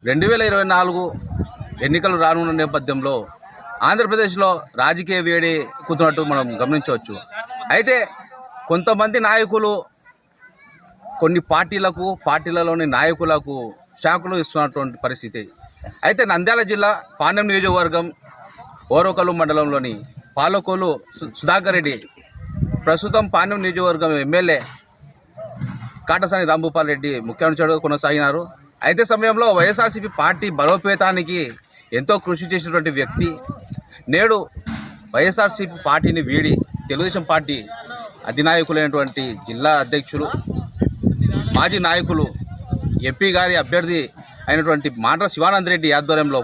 2024 ఎన్నికలు రానున్న నేపథ్యంలో ఆంధ్రప్రదేశ్లో రాజకీయ వేడి ఎక్కుతున్నట్టు మనం గమనించవచ్చు. అయితే కొంతమంది నాయకులు కొన్ని పార్టీలలోని నాయకులకు షాకులు ఇస్తున్నటువంటి పరిస్థితి. అయితే నంద్యాల జిల్లా పాణ్యం నియోజకవర్గం ఓరకల్లు మండలంలోని పాలకోలు సుధాకర్ రెడ్డి ప్రస్తుతం పాణ్యం నియోజకవర్గం ఎమ్మెల్యే కాటసాని రాంభూపాల్ రెడ్డి ముఖ్య అనుచరుడుగా కొనసాగినారు. అయితే సమయంలో వైఎస్ఆర్సీపీ పార్టీ బలోపేతానికి ఎంతో కృషి చేసినటువంటి వ్యక్తి నేడు వైఎస్ఆర్సీపీ పార్టీని వీడి తెలుగుదేశం పార్టీ అధినాయకులైనటువంటి జిల్లా అధ్యక్షులు మాజీ నాయకులు ఎంపీ గారి అభ్యర్థి అయినటువంటి మాండ్ర శివానంద్ రెడ్డి ఆధ్వర్యంలో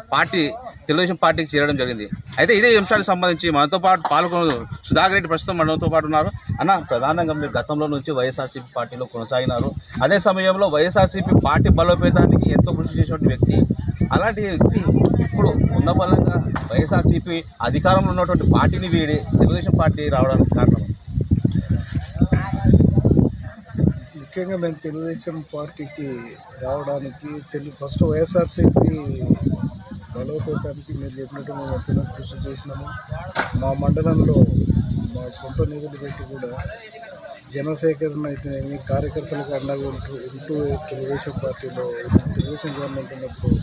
తెలుగుదేశం పార్టీకి చేరడం జరిగింది. అయితే ఇదే అంశానికి సంబంధించి మనతో పాటు పాల్గొన సుధాకర్ రెడ్డి ప్రస్తుతం మనతో పాటు ఉన్నారు. అన్న, ప్రధానంగా మీరు గతంలో నుంచి వైఎస్ఆర్సీపీ పార్టీలో కొనసాగినారు. అదే సమయంలో వైఎస్ఆర్సీపీ పార్టీ బలోపేతానికి ఎంతో కృషి చేసినటువంటి వ్యక్తి, అలాంటి వ్యక్తి ఇప్పుడు ఉన్న బలంగా వైఎస్ఆర్సీపీ అధికారంలో ఉన్నటువంటి పార్టీని వీడి తెలుగుదేశం పార్టీ రావడానికి కారణం? ముఖ్యంగా మేము తెలుగుదేశం పార్టీకి రావడానికి ఫస్ట్ వైఎస్ఆర్సీపీ బలోపేతానికి మీరు చెప్పినట్టు మేము ఎంతో కృషి చేసినాము. మా మండలంలో మా సొంత నిధులు పెట్టి కూడా జనసేకరణ అయితేనేమి కార్యకర్తలకు అండగా ఉంటూ తెలుగుదేశం పార్టీలో తెలుగుదేశం గవర్నమెంట్ ఉన్నప్పుడు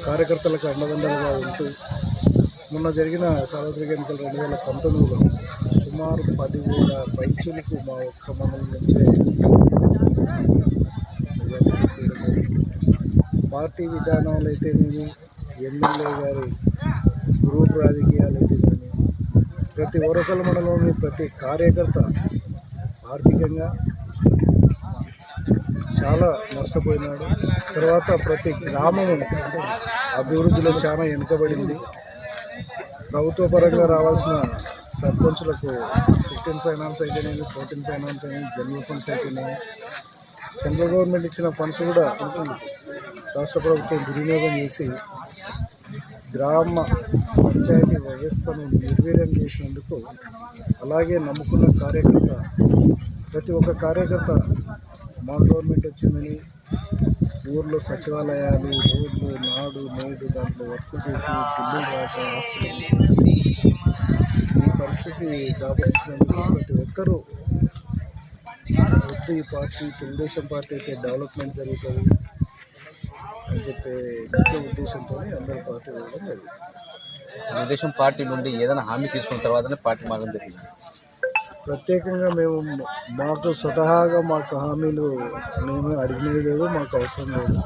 కార్యకర్తలకు అండదండలుగా ఉంటూ మొన్న జరిగిన సార్వత్రిక ఎన్నికలు 2019లో సుమారు 10,000 పైచులకు మా ఒక్క మండలం నుంచే పార్టీ విధానాలు అయితేనేమి ఎమ్మెల్యే గారి గ్రూప్ రాజకీయాలు అయితేనేమి ప్రతి ఓరకల్ మండలంలోని ప్రతి కార్యకర్త ఆర్థికంగా చాలా నష్టపోయినాడు. తర్వాత ప్రతి గ్రామం అభివృద్ధిలో చాలా వెనుకబడింది. ప్రభుత్వ పరంగా రావాల్సిన సర్పంచులకు 15 ఫైనాన్స్ అయితేనేమి 14 ఫైనాన్స్ అయితేనేమి జనరల్ ఫండ్స్ అయితేనేమి సెంట్రల్ గవర్నమెంట్ ఇచ్చిన ఫండ్స్ కూడా రాష్ట్ర ప్రభుత్వం దుర్వినియోగం చేసి గ్రామ పంచాయతీ వ్యవస్థను నిర్వీర్యం చేసినందుకు, అలాగే నమ్ముకున్న కార్యకర్త ప్రతి ఒక్క కార్యకర్త మా గవర్నమెంట్ వచ్చిందని ఊర్లో సచివాలయాలు, రోడ్లు, నాడు నేడు దాంట్లో వర్క్ చేసి బిల్లులు రాక ఆస్తులు ఈ పరిస్థితి దాపరించినందుకు ప్రతి ఒక్కరూ వద్దు, ఈ పార్టీ తెలుగుదేశం పార్టీ అయితే డెవలప్మెంట్ జరుగుతుంది అని చెప్పే ముఖ్య ఉద్దేశంతో అందరూ పార్టీ వెళ్ళడం జరిగింది. తెలుగుదేశం పార్టీ నుండి ఏదైనా హామీ తీసుకున్న తర్వాతనే పార్టీ మారడం జరిగింది. ప్రత్యేకంగా మాకు స్వతహాగా హామీలు మేము అడిగినది లేదు, మాకు అవసరం లేదు.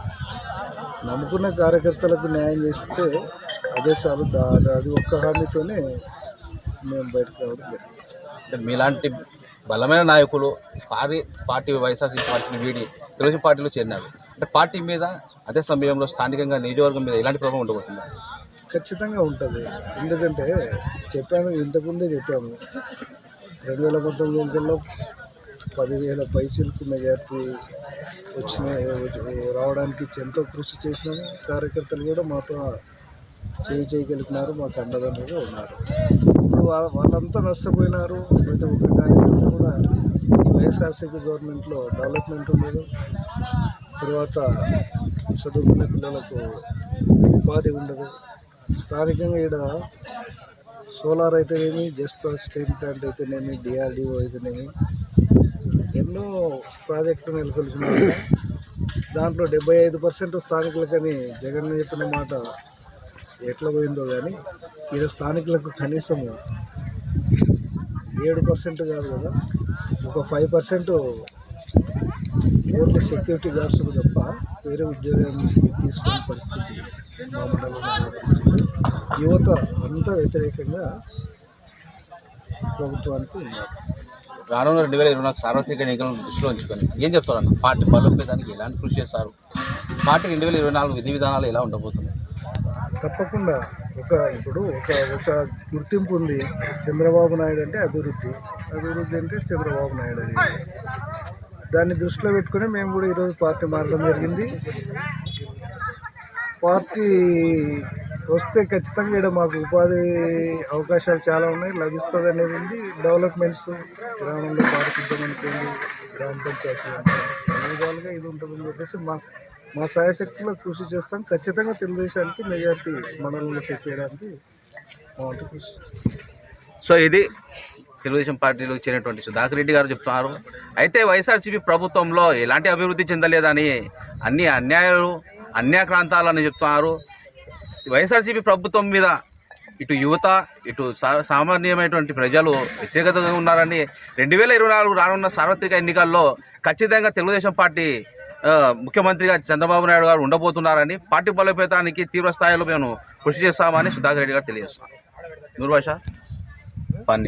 నమ్ముకున్న కార్యకర్తలకు న్యాయం చేస్తే అదే చాలు. అది ఒక్క హామీతోనే మేము బయటకు రావడం జరిగింది. అంటే మీలాంటి బలమైన నాయకులు పార్టీ వైఎస్ఆర్సీపీ పార్టీని వీడి తెలుగుదేశం పార్టీలో చేరినారు. అంటే పార్టీ మీద అదే సమయంలో స్థానికంగా నియోజకవర్గం మీద ఎలాంటి ప్రభావం ఉండబోతుంది? ఖచ్చితంగా ఉంటుంది. ఎందుకంటే ఇంతకుముందే చెప్పాము 2019 ఎన్నికల్లో 10,000 పైసలకు మెజార్టీ రావడానికి ఎంతో కృషి చేసినాము. కార్యకర్తలు కూడా మాతో చేయగలిగినారు, మాకు అండదండగా ఉన్నారు. ఇప్పుడు వాళ్ళంతా నష్టపోయినారు. ప్రతి ఒక్క కార్యకర్త కూడా ఈ వైఎస్ఆర్సీపీ గవర్నమెంట్లో డెవలప్మెంట్ ఉండదు. తర్వాత చదువుకునే పిల్లలకు ఉపాధి ఉండదు. స్థానికంగా ఇక్కడ సోలార్ అయితేనేమి, జస్ట్ స్టీల్ ప్లాంట్ అయితేనేమి, డిఆర్డిఓ అయితేనేమి ఎన్నో ప్రాజెక్టులు నెలకొల్పినారు. దాంట్లో 75% స్థానికులకని జగన్ చెప్పిన మాట ఎట్లా పోయిందో కానీ ఇక్కడ స్థానికులకు కనీసం 7% కాదు కదా, ఒక 5% ఓన్లీ సెక్యూరిటీ గార్డ్స్కు తప్ప వేరే ఉద్యోగం తీసుకునే పరిస్థితి మా మండలంలో. యువత అంతా వ్యతిరేకంగా ప్రభుత్వానికి ఉన్నారు. రానున్న 2024 సార్వత్రిక ఎన్నికలను దృష్టిలో ఉంచుకొని ఏం చెప్తారన్న? పార్టీ బలోపేతానికి ఎలాంటి కృషి చేస్తారు? పార్టీ 2024 విధి విధానాలు ఎలా ఉండబోతున్నాయి? తప్పకుండా ఇప్పుడు ఒక గుర్తింపు ఉంది. చంద్రబాబు నాయుడు అంటే అభివృద్ధి అంటే చంద్రబాబు నాయుడు అని దాన్ని దృష్టిలో పెట్టుకుని మేము కూడా ఈరోజు పార్టీ మారడం జరిగింది. పార్టీ వస్తే ఖచ్చితంగా ఇక్కడ మాకు ఉపాధి అవకాశాలు చాలా ఉన్నాయి, లభిస్తుంది అనేది ఉంది. డెవలప్మెంట్స్ గ్రామంలో పారిశుద్ధ్యం అనుకోండి, గ్రామ పంచాయతీ అన్ని విధాలుగా ఇది ఉంటుందని చెప్పేసి మా సాయశక్తిలో కృషి చేస్తాం. ఖచ్చితంగా తెలుగుదేశానికి మెజార్టీ మండలంలో తెప్పేయడానికి మా వంతు కృషి చేస్తాం. సో ఇది తెలుగుదేశం పార్టీలో చేరినటువంటి సుధాకర్ రెడ్డి గారు చెప్తున్నారు. అయితే వైఎస్ఆర్సీపీ ప్రభుత్వంలో ఎలాంటి అభివృద్ధి చెందలేదని, అన్ని అన్యాయాలు అన్యాక్రాంతాలని చెప్తున్నారు. వైఎస్ఆర్సీపీ ప్రభుత్వం మీద ఇటు యువత ఇటు సామాన్యమైనటువంటి ప్రజలు వ్యతిరేకతగా ఉన్నారని 2024 రానున్న సార్వత్రిక ఎన్నికల్లో ఖచ్చితంగా తెలుగుదేశం పార్టీ ముఖ్యమంత్రిగా చంద్రబాబు నాయుడు గారు ఉండబోతున్నారని, పార్టీ బలోపేతానికి తీవ్ర స్థాయిలో మేము కృషి చేస్తామని సుధాకర్ రెడ్డి గారు తెలియజేస్తున్నారు. నూరు భాష.